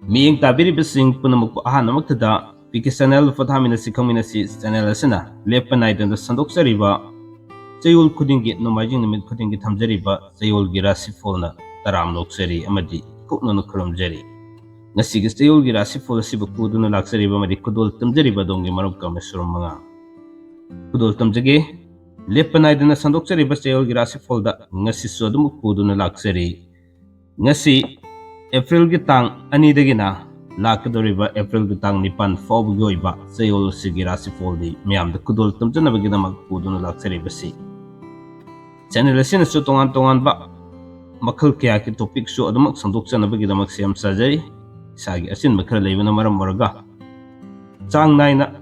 Miyeng tabiribasing punamuk ahanamaktada PK channel fathaminasi khangminasi channel asina lepa naidana sandoksariba chayol khudingi nomajing nimit khudingi thamjariba chayol gi rasifolna taram loksari amadi kuknona khurumjari ngasigi chayol gi rasifol asiba kuduna laksariba amadi kudol tamjariba dongi marup kamesurum manga kudol tamjage lepa naidana sandoksariba chayol gi rasifolda ngasi su adum kuduna laksari ngasi April gi tang ani dagina lakadoriba April gi tang nipan fob goiba sayol sigi rasifol di miyam da kudol tamjana bagina magpuduna laksari basi channel asina su tongan ba makal kaya ki topik su adamak sandokchana bagina magsiyam sajari sagi asin makara laibana maram waraga chang naina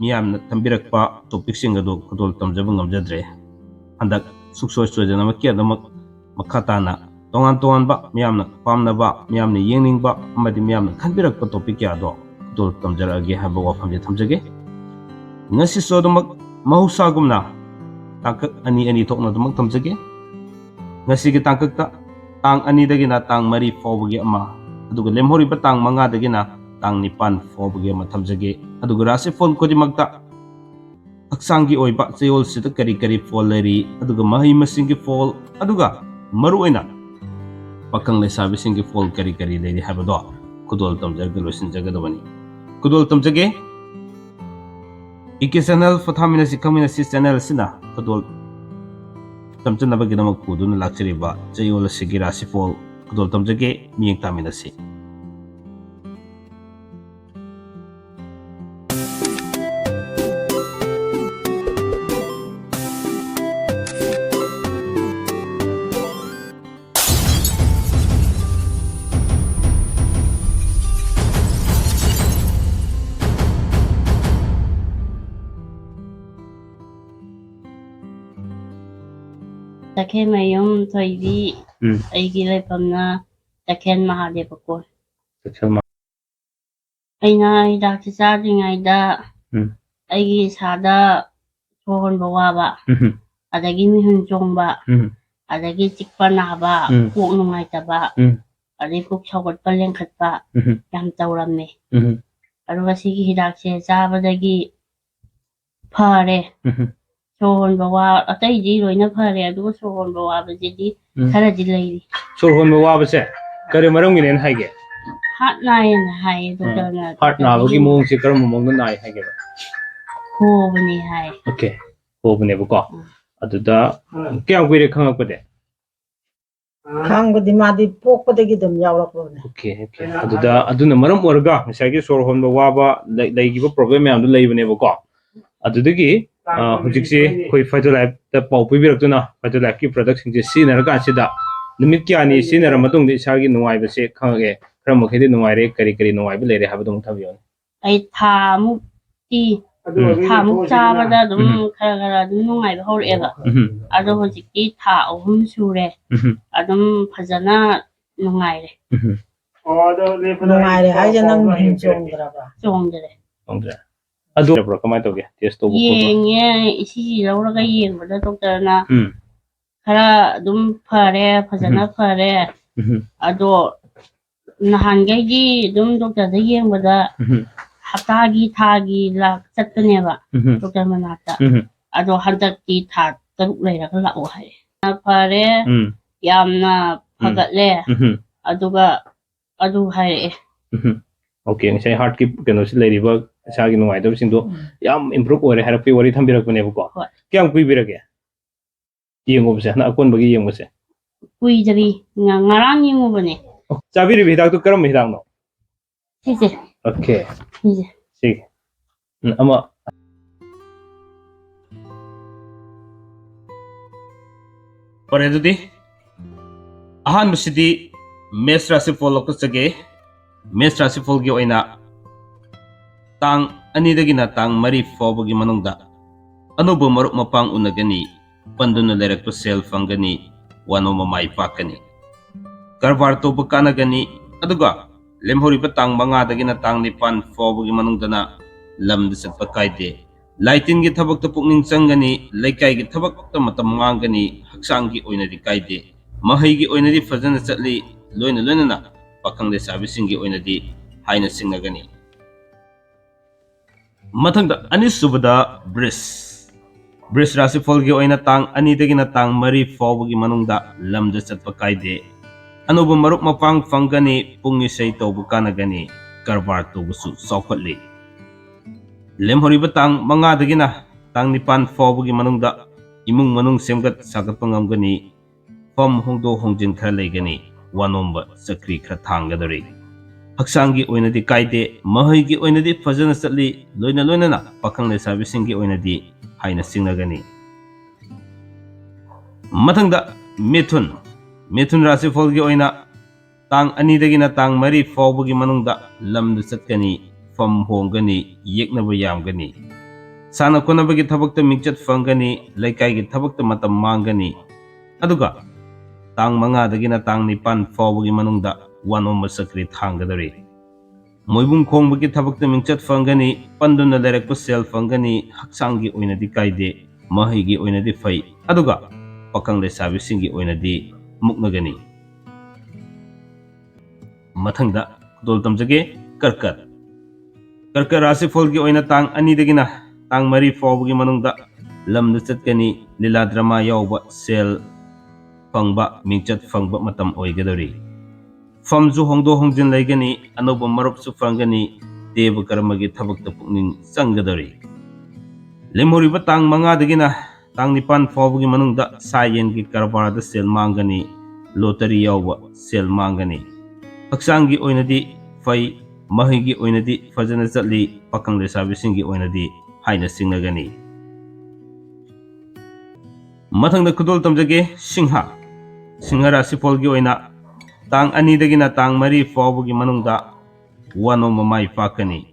miyam na tambirak pa topik singa do kudol tamjaba ngamjadre handak suksoi sojana makia damak makatana tongan ba miyamna pamna ba miyamna yengning ba amadi miyamna khanbirak pa topic ya do dol tamjarage haba wafam je thamjage ngasi so do mahusa gumna tangkak ani tokna do thamjage ngasi gi tangkak ta tang ani dagina tang mari fobugi ama aduga lemhori ba tang manga dagina tang nipan fobugi ama thamjage aduga rasi phone ko di magta aksangi oiba chayol sita kari fall leri aduga mahi masingi fall aduga maru oina pakang lesabi singi fall kari leri habado kudol tamjarga losin jagadabani kudol tamjage iki channel fathamina sikamina si channel sina kudol tamjana bagina mak kuduna laksariba chayol sigira si fall kudol tamjage miyeng tamina si Takhen mayom thoibi aigi leipamna Takhen Mahadeva ko. Aina hidak chadringaida aigi sada sohon bawaba adagi mihun chongba adagi chikpa naba kok nungaitaba adagi kok sawgatpa lengkhatpa yam tawramme aduga sigi hidakse chabadagi phare sohon bawa atai ji loina phare aduga sohon bawa bajidi khara ji leiri sohon bawa base kare maram gi nen haige hat nain hai doctor na heart na bagi mong si karam mong nai haige ba ho bani hai okay ho bane ba ko aduda kyam kuire khangakpade khangbadi madi pokpadagi dum yawrakbone okay aduda aduna maram orga misagi sohon bawa ba laigiba problem yam du leibane ba ko adudagi hujikse koi Phyto Life ta pau pibirakuna Phyto Life ki product sing si narga sida numit kyani sinara matung de isagi nuai base khangage kram khedi nuai re kari nuai bele re habadung thabiyon ai thamu ti thamu chabada dum khara nungai ba horeba ado hojiki tha ahum sure adum phajana nungai re nungaire haja nang chongdraba chongdre adu bro kamai toge test to yenge isi lauraga yengbada doctor na khara dum phare phajana phare ado nahangai dum doctor da yengbada haptagi thagi la chatneba doctor manata ado handaki tha taruk leiraga la'o hai na phare yamna phagatle aduga adu hai okay ngai heart ki keno si leiriba sagi nuai do singdo yam improve ore harappi wari thambirak bane ko kyam kui birage yengo bse na akon bagi yengo se kui jari ngarang yengo bane chabiri bidak to karam hidak no sise okay sise sig ama ore dudi ahan bisidi mes rasi follow ko sage mes rasi fol gi oina tang ani dagina tang mari fobogi manungda anubo maruk mapang unagani panduna lerakto sel fangani wano mamai pakani karbar to bakana gani aduga lemhori patang manga dagina tang nipan fobogi manungdana lam disat pakaide laitin gi thabak to pukning changani laikai gi thabak to matam mangani haksang gi oina di kaide mahai gi oina di fajana chatli loina na pakang de sabising gi oina di haina singnagani. Mathangda anisubada Bris Rasifol gi oina tang ani dagina tang mari fawgi manungda lamda chatpa kaide anuba marup mapang fangani pungi sei tobu kanagani karbar tubusu sokotli. Lemhoriba tang manga dagina tang nipan fawgi manungda imung manung semgat sagat pangamgani fam hongdo hongjin khara leigani wanomba sakri khara thanggadari. Haksangi oinadi kaide mahai gi oinadi fajana satli loina na pakang lesabi singi oinadi haina singnagani. Mathangda Mithun Rasifol gi oina tang ani dagina tang mari fawgi manungda lamda chatkani fam hongani yeknaba yamgani sana konabagi thabakta mingchat fangani laikai gi thabakta matam mangani aduga tang manga dagina tang nipan fawgi manungda wanom sakri thanggadari. Moibung khongbagi thabakta mingchat fangani panduna lerekpa sel fangani haksangi oinadi kaide mahai gi oinadi fai aduga pakang lesabi singi oinadi muknagani. Mathangda dol tamjage Karkat Rasifol gi oina tang ani dagina tang mari fawgi manungda lamda chatkani lila drama yawba sel fangba mingchat fangba matam oigadari. Famju hongdo hongjin laigani anoba marup su fangani deba karmagi thabakta pukning changgadari. Lemhoriba tang manga dagina tang nipan fawgi manungda sayen gi karbarada sel mangani lottery yawba sel mangani. Haksangi oinadi fai mahai gi oinadi fajana chatli pakang lesabi singi oinadi haina singnagani. Mathangda kudol tamjage Singha Rasifol gi oina tang ani dagina tang mari fawgi manungda wano mamai pakani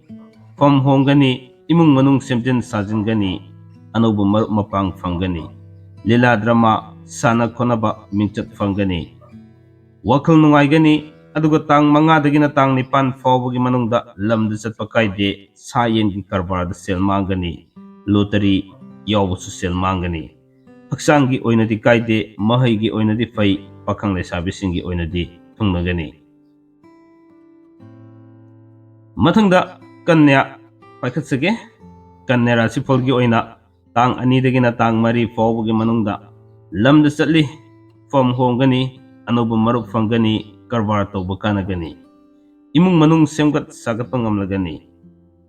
fam hongani imung manung semjin sajingani anuba marup mapang fangani lila drama sana khonaba mingchat fangani wakhal nungaigani aduga tang manga dagina tang nipan fawgi manungda lamda chatpa kaide sayen gi karbarda sel mangani lottery yawbusu sel mangani. Haksangi oinadi kaide mahai gi oinadi fai pakang lesabi singi oinadi tungnagani. Mathangda Kanya paikatsage Kanya Rasifol gi oina tang ani dagina tang mari fawgi manungda lamda chatli fam hongani anuba marup fangani karbar tawba kanagani imung manung semgat sagat pangamlagani.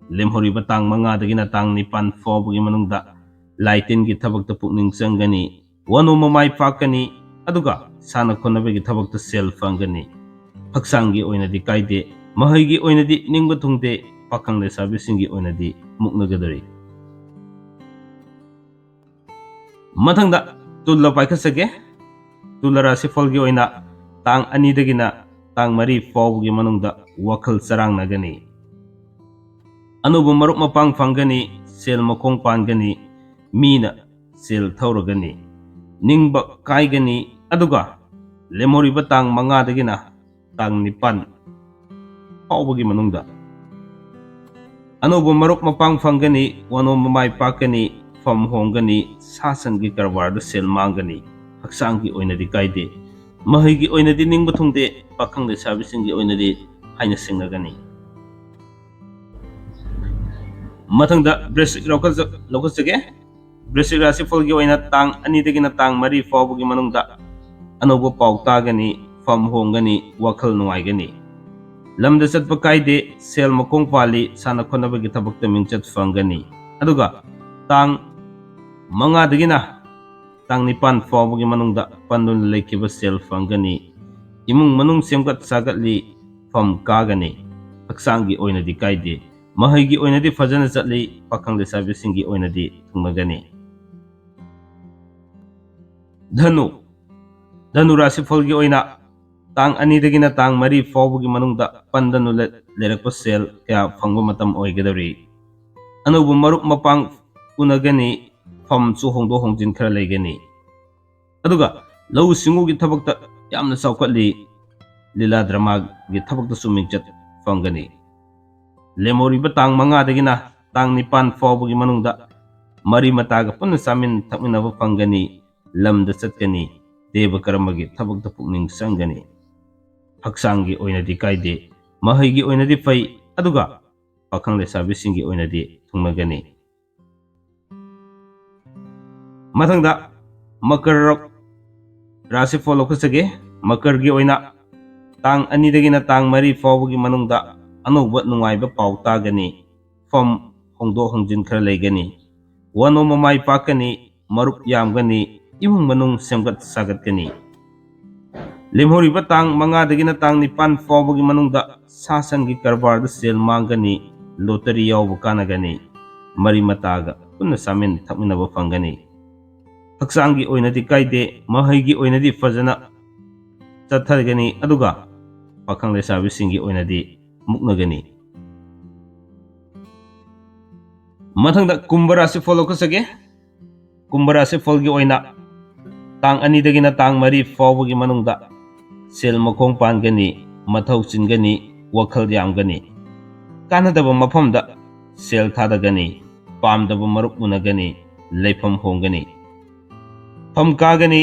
Lemhoriba tang manga dagina tang nipan fawgi manungda laitin gi thabakta pukning changani wano mamai pakani aduga sana khonabagi thabakta sel fangani. Haksangi oinadi kaide mahai gi oinadi ningba thungde pakang lesabi singi oinadi muknagadari. Mathangda Tulla paikasage Tulla Rasifol gi oina tang ani dagina tang mari fawgi manungda wakhal sarang nagani anuba marup mapang fangani sel makong pangani mina sel thauragani ningba kaigani aduga lemhoriba tang manga dagina tang nipan fawgi manungda anuba marup mapang fangani wano mamai pakani fam hongani sasan gi karbarda sel mangani. Haksangi oinadi kaide mahai gi oinadi ningba thungde pakang lesabi singi oinadi haina singnagani. Mathangda Lokasage Brisik Rasifol gi oina tang ani dagina tang mari fawgi manungda anuba paw tagani fam hongani wakhal nungaigani. Lamda chatpa kaide sel makong pali sana khonabagi thabakta mingchat fangani aduga tang manga dagina tang nipan fawgi manungda pandun laikiba sel fangani imung manung semgat sagatli fam kagani. Haksangi oinadi kaide mahai gi oinadi fajana chatli pakang lesabi singi oinadi tungnagani. Dhanu Rasifol gi oina tang ani dagina tang mari fawgi manungda pandanu lerekpa sel kaya fangba matam oigadari anuba marup mapang unagani fam chu hongdo hongjin khara leigani aduga lau singu gi thabakta yamna chawkatli lila drama gi thabakta su mingchat fangani. Lemhoriba tang manga dagina tang nipan fawgi manungda mari mataga punna samin thakminaba fangani lamda chatkani deba karmagi thabakta pukning changani. Haksangi oinadi kaide mahai gi oinadi fai aduga pakhang lesabisingi oinadi thungnagani mathangda makar rasi follow khusage makar gi oina tang ani dagina tang mari fawgi manungda anuba nungaiba paw tagani fam hongdo hongjin khara leigani wano mamai pakani marup yamgani imung manung semgat sagat gani lemhori batang manga dagina tang nipan fawgi manungda sasan gi karbar da sel mangani lottery yaw bukanagani mari mataga punna samin thakmina ba fangani haksangi oinadi kaide mahai gi oinadi fajana chathargani aduga pakhang lesabisingi oinadi muknagani mathangda kumbarasi follow khusage kumbarasi folgi oina tang ani dagina tang mari fawgi manungda sel makong pangani mathau chingani wakhal yamgani kanadaba mafamda sel thadagani pamdaba marup unagani leifam hongani fam kagani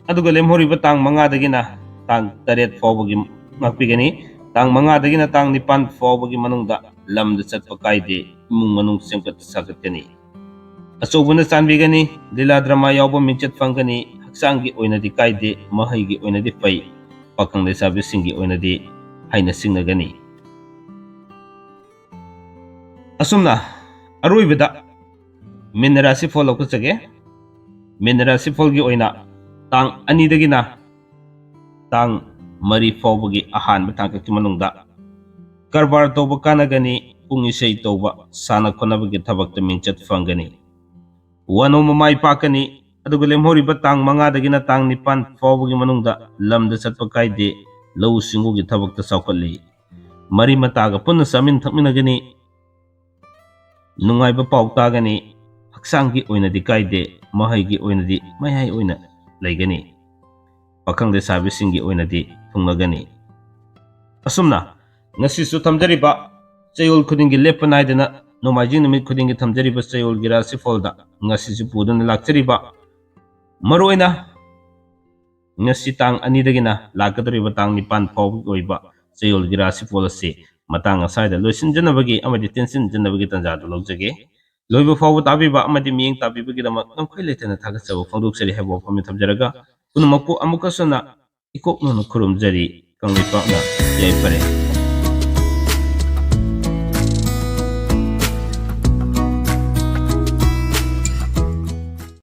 aduga lemhori batang manga dagina tang taret fawgi ngakpigani tang manga dagina tang nipan fawgi manungda lamda chatpa kaide imung manung semkat sagatgani achobuna chanbigani lila drama yawba mingchat fangani haksangi oinadi kaide mahai gi oinadi fai pakhang lesabisingi oinadi haina singnagani asumna aroibada minrasi follow khusage minrasi folgi oina tang ani dagina tang mari fawbagi ahan batangki manungda karbar toba kanagani pung isay toba sana konabagi thabakta mingchat fangani wano mamai pakani aduga lemhori batang manga dagina tang nipan fawbagi manungda lamda chatpa kaide lau singugi thabakta saukali mari mataga punna samin thakminagani nungaiba paw tagani haksangi oinadi kaide mahai gi oinadi mayai oina leigani pakhang lesabisingi oinadi thungnagani asumna ngasisu thamjariba chayol khudingi lepa naidana nomajing numit khudingi thamjariba chayol gira sifolda ngasisu puduna lakchariba maroina ngasi tang ani dagina lakadriba tang nipan fawgi oiba chayol gira sifol ase matang asaida loisin janabagi amadi tensin janabagi tanjadu logjage loiba fawba tabiba amadi miyeng tabibagi dama ngkhoi letena thagachabu phangdoksari hebo phami thamjaraga punamakpu amukasana ikok nono khurumjari kanglipakna yai pare